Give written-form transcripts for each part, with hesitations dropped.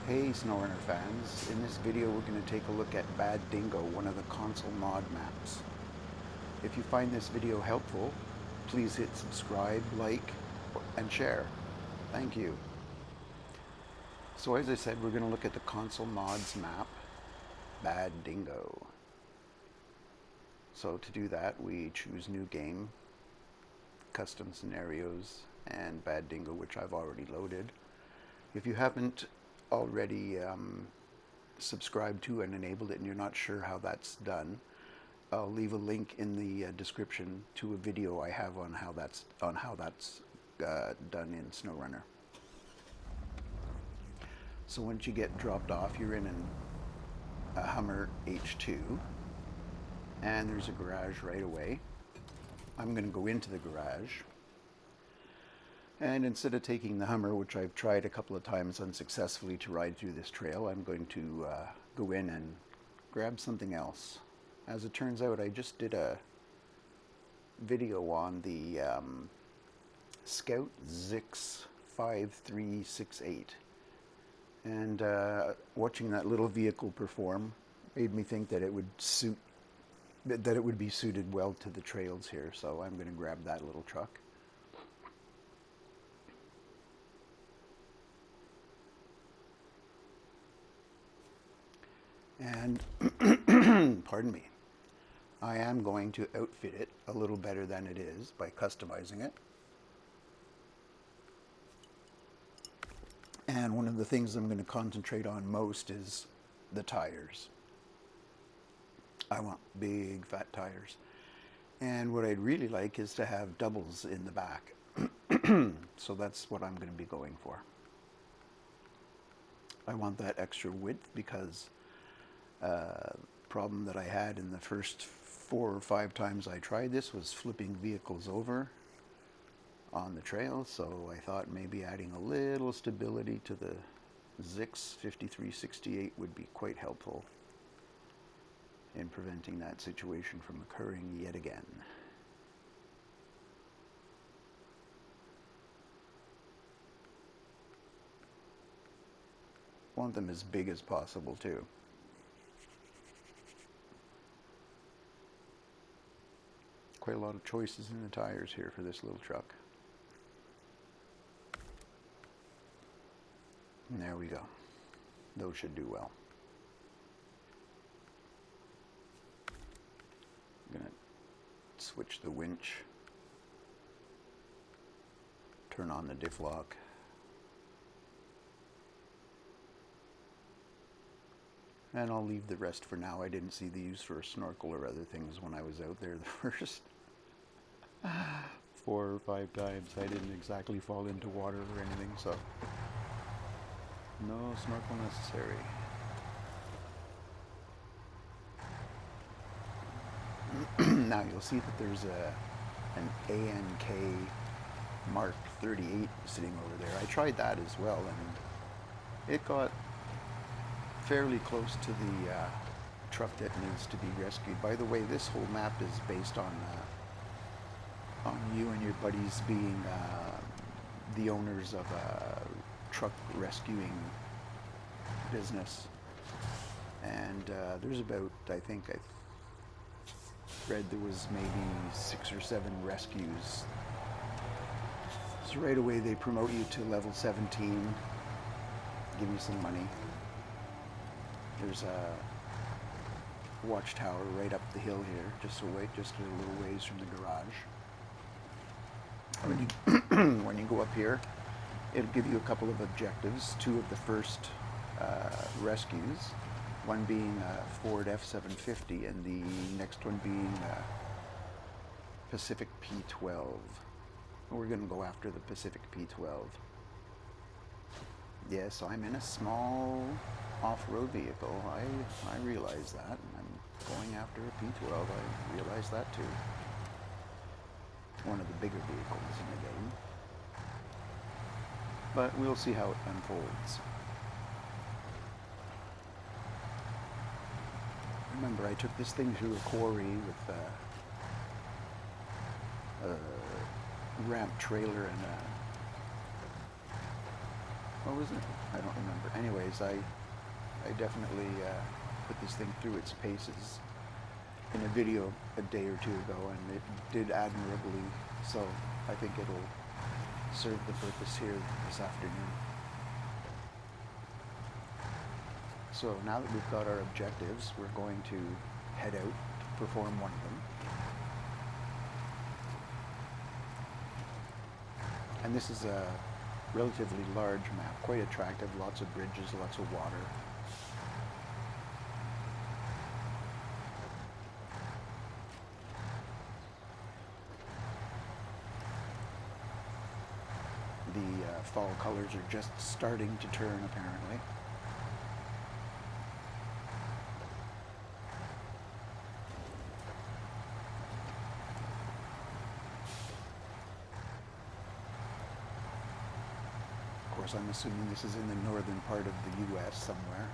Hey SnowRunner fans, in this video we're going to take a look at Bad Dingo, one of the console mod maps. If you find this video helpful, please hit subscribe, like, and share. Thank you. So as I said, we're going to look at the console mods map, Bad Dingo. So to do that, we choose New Game, Custom Scenarios, and Bad Dingo, which I've already loaded. If you haven't already subscribed to and enabled it and you're not sure how that's done, I'll leave a link in the description to a video I have on how that's done in SnowRunner. So once you get dropped off, you're in a Hummer H2 and there's a garage right away. I'm going to go into the garage. And instead of taking the Hummer, which I've tried a couple of times unsuccessfully to ride through this trail, I'm going to go in and grab something else. As it turns out, I just did a video on the Scout Zix 5368. And watching that little vehicle perform made me think that it would be suited well to the trails here. So I'm going to grab that little truck. And, pardon me, I am going to outfit it a little better than it is by customizing it. And one of the things I'm going to concentrate on most is the tires. I want big fat tires. And what I'd really like is to have doubles in the back. So that's what I'm going to be going for. I want that extra width because problem that I had in the first 4 or 5 times I tried this was flipping vehicles over on the trail, so I thought maybe adding a little stability to the Zix 5368 would be quite helpful in preventing that situation from occurring yet again. Want them as big as possible too. Quite a lot of choices in the tires here for this little truck. And there we go. Those should do well. I'm going to switch the winch, turn on the diff lock. And I'll leave the rest for now. I didn't see the use for a snorkel or other things when I was out there the first 4 or 5 times. I didn't exactly fall into water or anything, so no snorkel necessary. Now you'll see that there's an ANK Mark 38 sitting over there. I tried that as well, and it got fairly close to the truck that needs to be rescued. By the way, this whole map is based on you and your buddies being the owners of a truck rescuing business. And there's about, I think I read there was maybe 6 or 7 rescues. So right away they promote you to level 17, give you some money. There's a watchtower right up the hill here, just a little ways from the garage. When you go up here, it'll give you a couple of objectives. 2 of the first rescues, one being a Ford F-750 and the next one being Pacific P-12. We're going to go after the Pacific P-12. Yes, I'm in a small off-road vehicle. I realize that. I'm going after a P-12. I realize that too. One of the bigger vehicles in the game. But we'll see how it unfolds. Remember, I took this thing through a quarry with a ramp trailer and What was it? I don't remember. Anyways, I definitely put this thing through its paces in a video a day or two ago, and it did admirably. So I think it'll serve the purpose here this afternoon. So now that we've got our objectives, we're going to head out to perform one of them. And this is a relatively large map, quite attractive, lots of bridges, lots of water. The fall colors are just starting to turn, apparently. Of course, I'm assuming this is in the northern part of the US somewhere.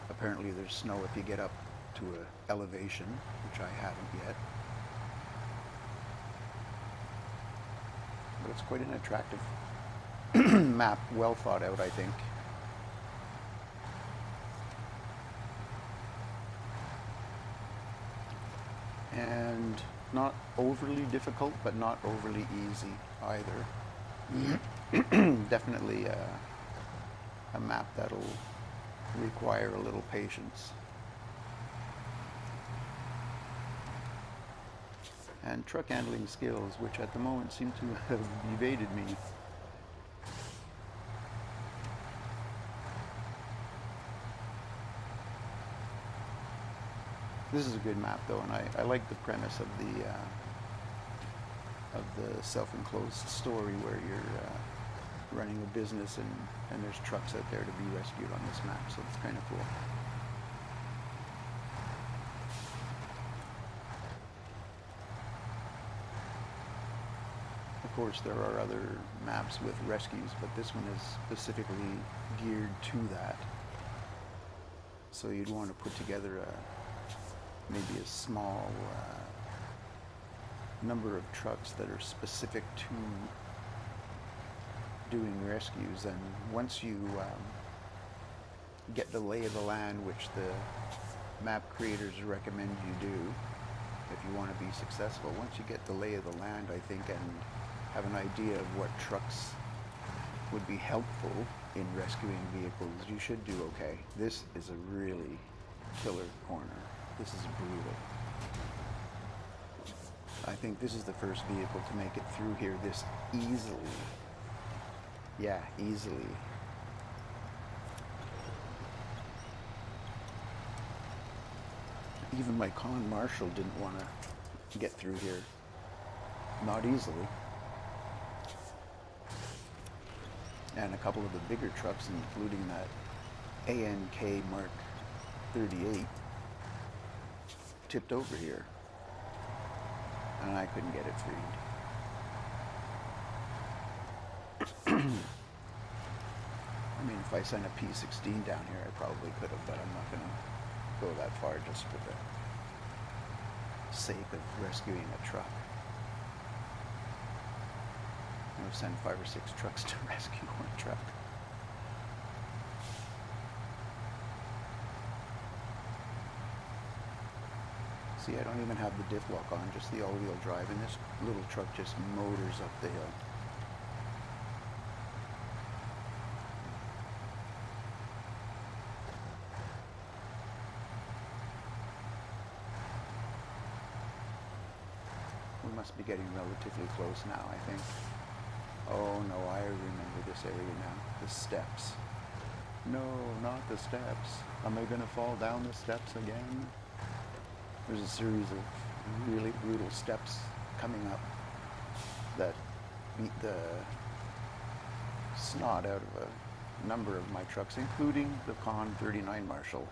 Apparently there's snow if you get up to an elevation, which I haven't yet. But it's quite an attractive map, well thought out, I think. And not overly difficult, but not overly easy either. Definitely a map that'll require a little patience. And truck handling skills, which at the moment seem to have evaded me. This is a good map though, and I like the premise of the self-enclosed story where you're running a business and there's trucks out there to be rescued on this map, so it's kind of cool. Of course, there are other maps with rescues, but this one is specifically geared to that. So you'd want to put together maybe a small number of trucks that are specific to doing rescues, and once you get the lay of the land, which the map creators recommend you do if you want to be successful, once you get the lay of the land, I think, and have an idea of what trucks would be helpful in rescuing vehicles, you should do okay. This is a really killer corner. This is brutal. I think this is the first vehicle to make it through here this easily. Yeah, easily. Even my con marshal didn't want to get through here. Not easily. And a couple of the bigger trucks, including that ANK Mark 38, tipped over here. And I couldn't get it freed. I mean, if I sent a P16 down here, I probably could have, but I'm not going to go that far just for the sake of rescuing a truck. I'm going to send 5 or 6 trucks to rescue one truck. See, I don't even have the diff lock on, just the all-wheel drive, and this little truck just motors up the hill. We must be getting relatively close now, I think. Oh no, I remember this area now. The steps. No, not the steps. Am I going to fall down the steps again? There's a series of really brutal steps coming up that beat the snot out of a number of my trucks, including the Con 39 Marshall.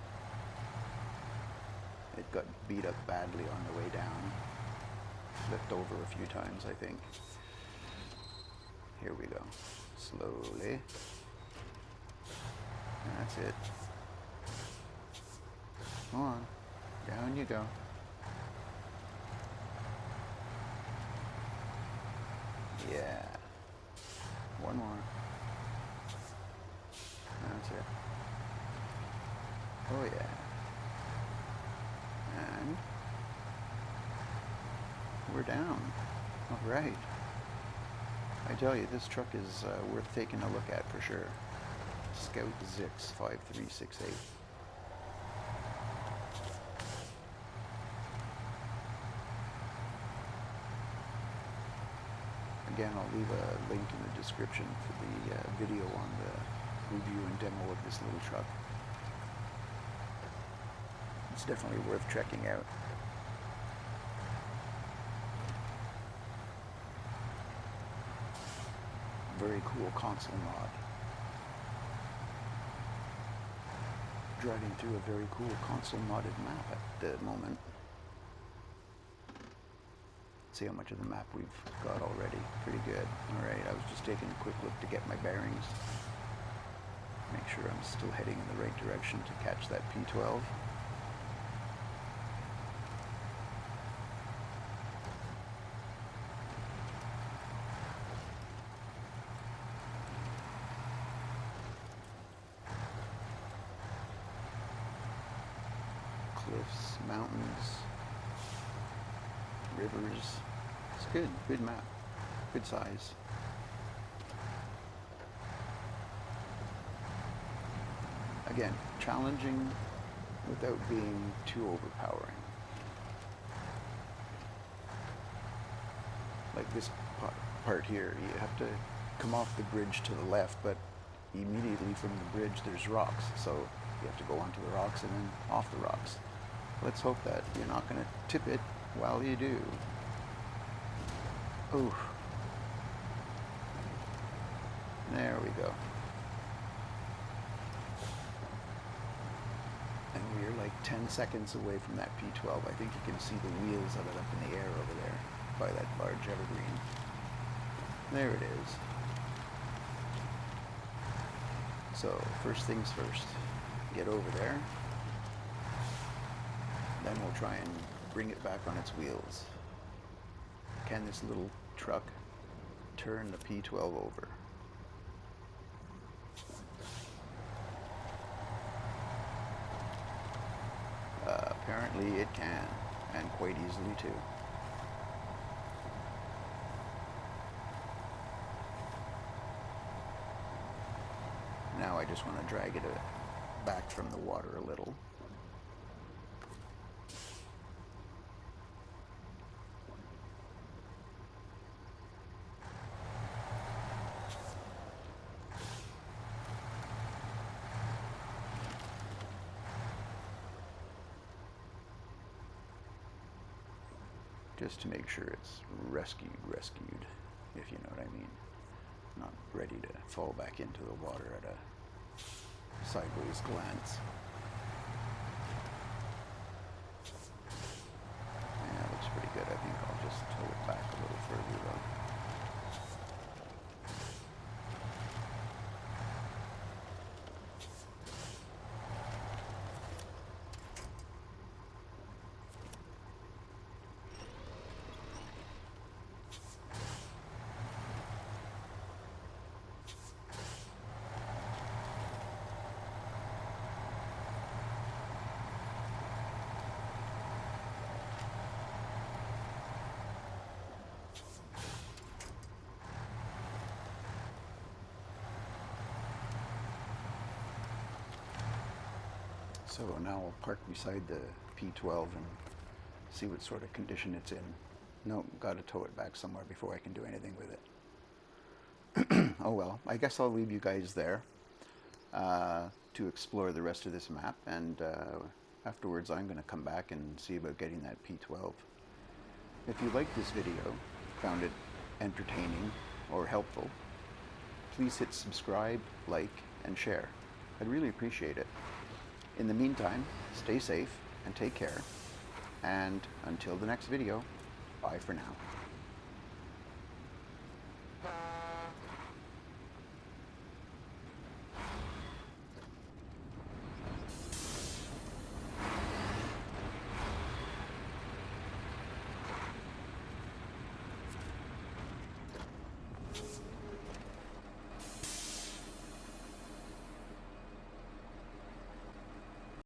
It got beat up badly on the way down. Flipped over a few times, I think. Here we go. Slowly. That's it. Come on. Down you go. Yeah. One more. Oh yeah. And we're down. All right. I tell you, this truck is worth taking a look at for sure. Scout Zix 5368. Again, I'll leave a link in the description for the video on the review and demo of this little truck. It's definitely worth checking out. Very cool console mod. Driving through a very cool console modded map at the moment. See how much of the map we've got already. Pretty good. Alright, I was just taking a quick look to get my bearings. Make sure I'm still heading in the right direction to catch that P12. Cliffs, mountains, rivers. It's good, good map, good size. Again, challenging without being too overpowering. Like this part here, you have to come off the bridge to the left, but immediately from the bridge there's rocks, so you have to go onto the rocks and then off the rocks. Let's hope that you're not going to tip it while you do. Ooh. There we go. And we're like 10 seconds away from that P12. I think you can see the wheels of it up in the air over there by that large evergreen. There it is. So first things first, get over there. Then we'll try and bring it back on its wheels. Can this little truck turn the P12 over? Apparently it can, and quite easily too. Now I just want to drag it back from the water a little. Just to make sure it's rescued, if you know what I mean. Not ready to fall back into the water at a sideways glance. Yeah, it looks pretty good. I think I'll just tow it back a little further though. So now I'll park beside the P12 and see what sort of condition it's in. No, got to tow it back somewhere before I can do anything with it. Oh well, I guess I'll leave you guys there to explore the rest of this map, and afterwards I'm going to come back and see about getting that P12. If you liked this video, found it entertaining or helpful, please hit subscribe, like, and share. I'd really appreciate it. In the meantime, stay safe and take care. And until the next video, bye for now.